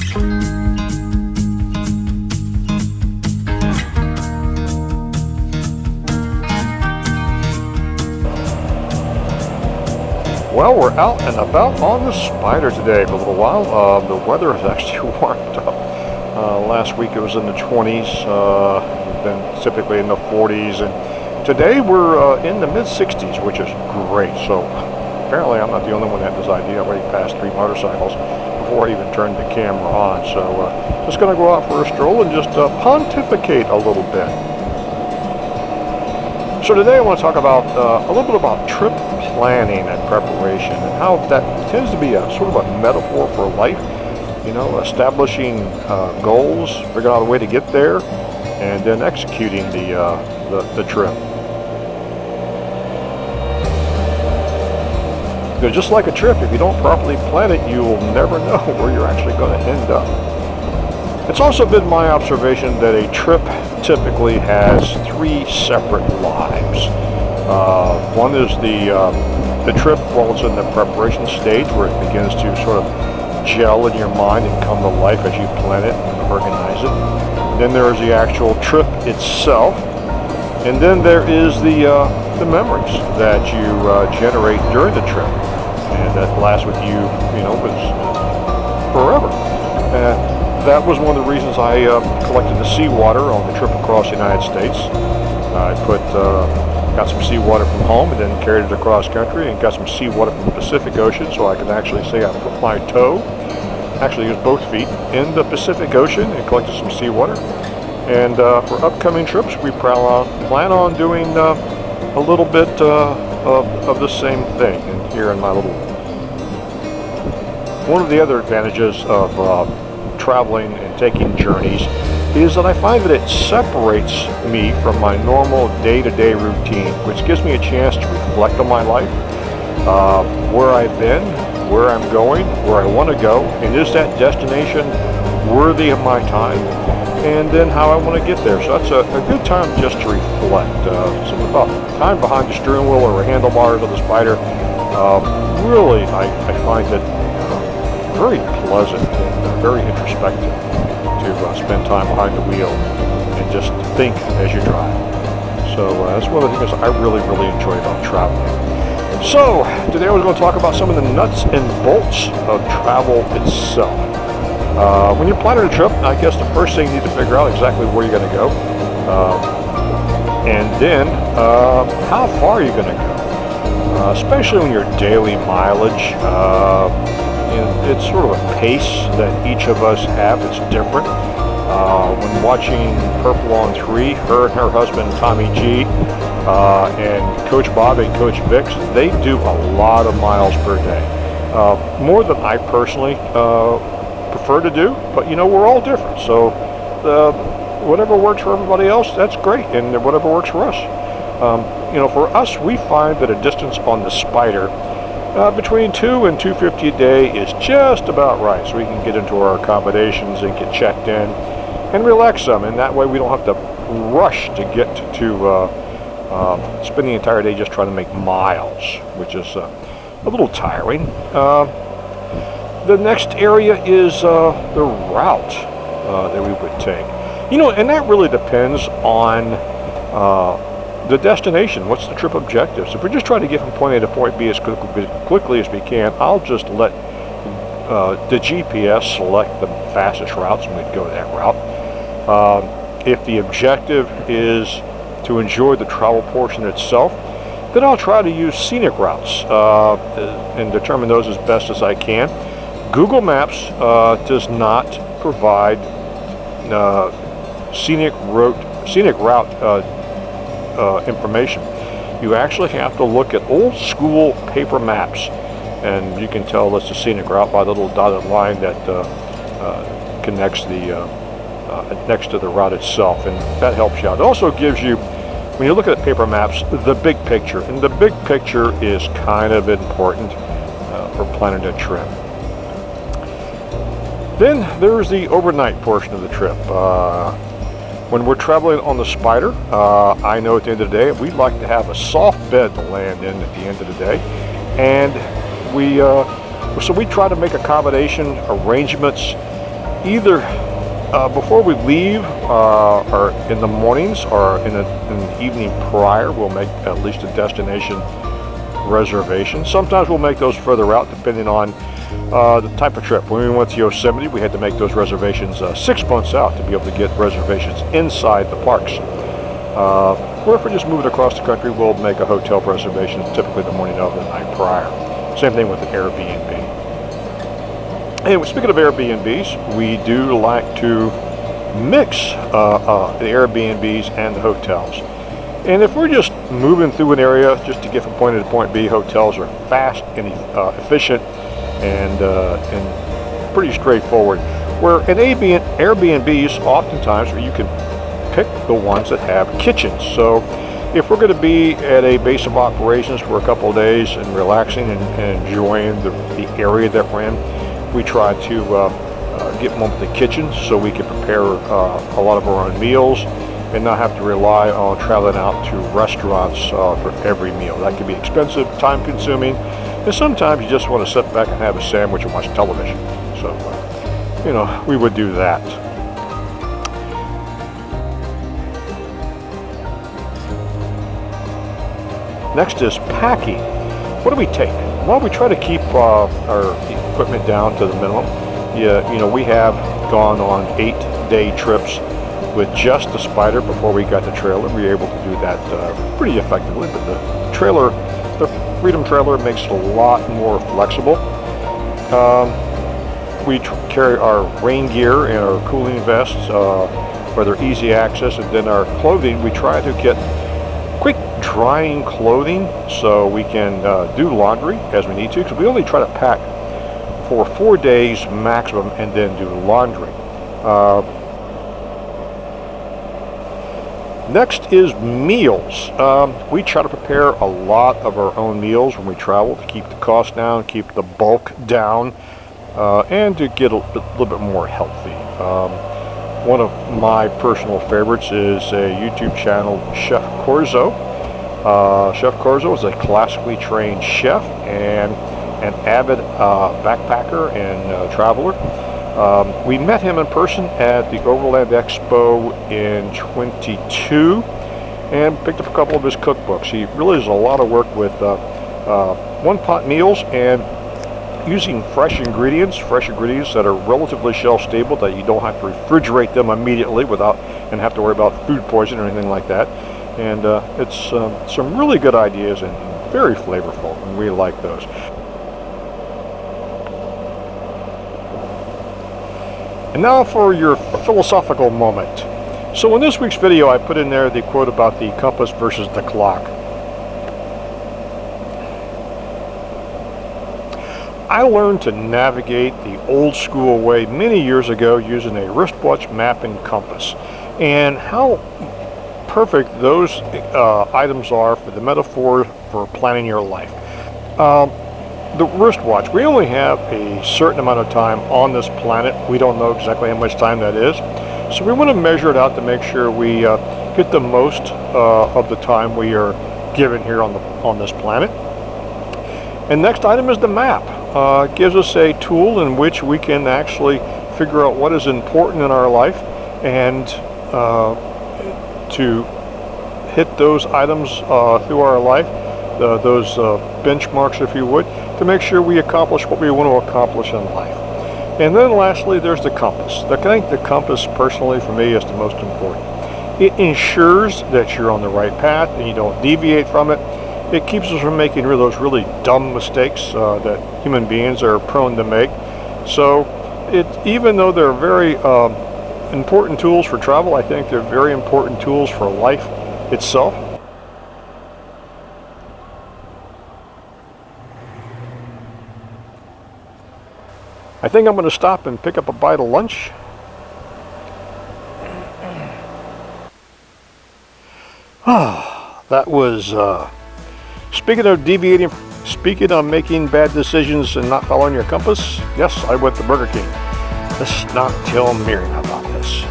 Well, we're out and about on the Spyder today for a little while. The weather has actually warmed up. Last week it was in the 20s, then typically in the 40s, and today we're in the mid-60s, which is great. So apparently I'm not the only one that had this idea. I already passed 3 motorcycles before I even turned the camera on. So just going to go out for a stroll and just pontificate a little bit. So today I want to talk about a little bit about trip planning and preparation, and how that tends to be a sort of a metaphor for life. You know, establishing goals, figuring out a way to get there, and then executing the trip. Because just like a trip, if you don't properly plan it, you will never know where you're actually going to end up. It's also been my observation that a trip typically has 3 separate lives. One is the trip while it's in the preparation stage, where it begins to sort of gel in your mind and come to life as you plan it and organize it. Then there is the actual trip itself, and then there is the memories that you generate during the trip, and that lasts with you, you know, forever. That was one of the reasons I collected the seawater on the trip across the United States. I got some seawater from home and then carried it across country, and got some seawater from the Pacific Ocean, so I could actually say I put my toe, actually used both feet, in the Pacific Ocean and collected some seawater. And for upcoming trips, we plan on doing a little bit of the same thing. And here in my little... One of the other advantages of traveling and taking journeys is that I find that it separates me from my normal day-to-day routine, which gives me a chance to reflect on my life, where I've been, where I'm going, where I want to go, and is that destination worthy of my time, and then how I want to get there. So that's a good time just to reflect. Something about time behind the steering wheel or handlebars of the Spyder, really I find it very pleasant and very introspective to spend time behind the wheel and just think as you drive. So that's one of the things I really enjoy about traveling. So today I was going to talk about some of the nuts and bolts of travel itself. When you're planning a trip, I guess the first thing you need to figure out exactly where you're going to go, and then how far you're going to go, especially when your daily mileage. It's sort of a pace that each of us have. It's different. When watching Purple on 3, her and her husband Tommy G and Coach Bob and Coach Vix, they do a lot of miles per day. More than I personally prefer to do, but you know, we're all different. So whatever works for everybody else, that's great, and whatever works for us. You know, for us, we find that a distance on the Spyder between 2 and 250 a day is just about right, so we can get into our accommodations and get checked in and relax some, and that way we don't have to rush to get to spend the entire day just trying to make miles, which is a little tiring. The next area is the route that we would take. You know, and that really depends on the destination. What's the trip objective? So if we're just trying to get from point A to point B as quickly as we can, I'll just let the GPS select the fastest routes, and we'd go that route. If the objective is to enjoy the travel portion itself, then I'll try to use scenic routes and determine those as best as I can. Google Maps does not provide scenic route information. You actually have to look at old school paper maps, and you can tell that's a scenic route by the little dotted line that connects next to the route itself, and that helps you out. It also gives you, when you look at paper maps, the big picture, and the big picture is kind of important for planning a trip. Then there's the overnight portion of the trip. When we're traveling on the Spyder, I know at the end of the day, we'd like to have a soft bed to land in at the end of the day. And so we try to make accommodation arrangements either before we leave, or in the mornings, or in the evening prior, we'll make at least a destination reservation. Sometimes we'll make those further out depending on the type of trip. When we went to Yosemite, we had to make those reservations 6 months out to be able to get reservations inside the parks. Or if we're just moving across the country, we'll make a hotel reservation typically the morning of, the night prior. Same thing with an Airbnb. And speaking of Airbnbs, we do like to mix the Airbnbs and the hotels. And if we're just moving through an area just to get from point A to point B, hotels are fast and efficient and pretty straightforward. Where in Airbnbs, oftentimes where you can pick the ones that have kitchens. So if we're going to be at a base of operations for a couple of days and relaxing and enjoying the area that we're in, we try to get one with the kitchen so we can prepare a lot of our own meals and not have to rely on traveling out to restaurants for every meal. That can be expensive, time consuming, and sometimes you just want to sit back and have a sandwich and watch television. So, you know, we would do that. Next is packing. What do we take? Well, we try to keep our equipment down to the minimum. Yeah, you know, we have gone on 8-day trips with just the Spyder before we got the trailer. We were able to do that pretty effectively, but the trailer, the Freedom trailer, makes it a lot more flexible. We carry our rain gear and our cooling vests for their easy access, and then our clothing, we try to get quick drying clothing so we can do laundry as we need to, because we only try to pack for 4 days maximum and then do laundry. Next is meals. We try to prepare a lot of our own meals when we travel to keep the cost down, keep the bulk down, and to get a little bit more healthy. One of my personal favorites is a YouTube channel, Chef Corzo. Chef Corzo is a classically trained chef and an avid backpacker and traveler. We met him in person at the Overland Expo in 22 and picked up a couple of his cookbooks. He really does a lot of work with one-pot meals and using fresh ingredients that are relatively shelf stable, that you don't have to refrigerate them immediately and have to worry about food poisoning or anything like that. And it's some really good ideas and very flavorful, and we like those. And now for your philosophical moment. So in this week's video, I put in there the quote about the compass versus the clock. I learned to navigate the old school way many years ago using a wristwatch, map, and compass. And how perfect those items are for the metaphor for planning your life. The wristwatch, we only have a certain amount of time on this planet. We don't know exactly how much time that is. So we want to measure it out to make sure we get the most of the time we are given here on this planet. And next item is the map. It gives us a tool in which we can actually figure out what is important in our life and to hit those items through our life, those benchmarks, if you would, to make sure we accomplish what we want to accomplish in life. And then lastly, there's the compass. I think the compass, personally, for me, is the most important. It ensures that you're on the right path and you don't deviate from it. It keeps us from making those really dumb mistakes that human beings are prone to make. So even though they're very important tools for travel, I think they're very important tools for life itself. I think I'm going to stop and pick up a bite of lunch. That was, speaking of making bad decisions and not following your compass, yes, I went to Burger King. Let's not tell Miriam about this.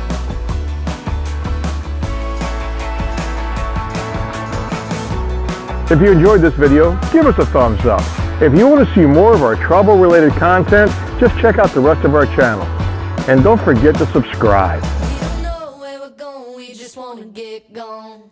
If you enjoyed this video, give us a thumbs up. If you want to see more of our travel-related content, just check out the rest of our channel. And don't forget to subscribe. We don't know where we're going, we just wanna get gone.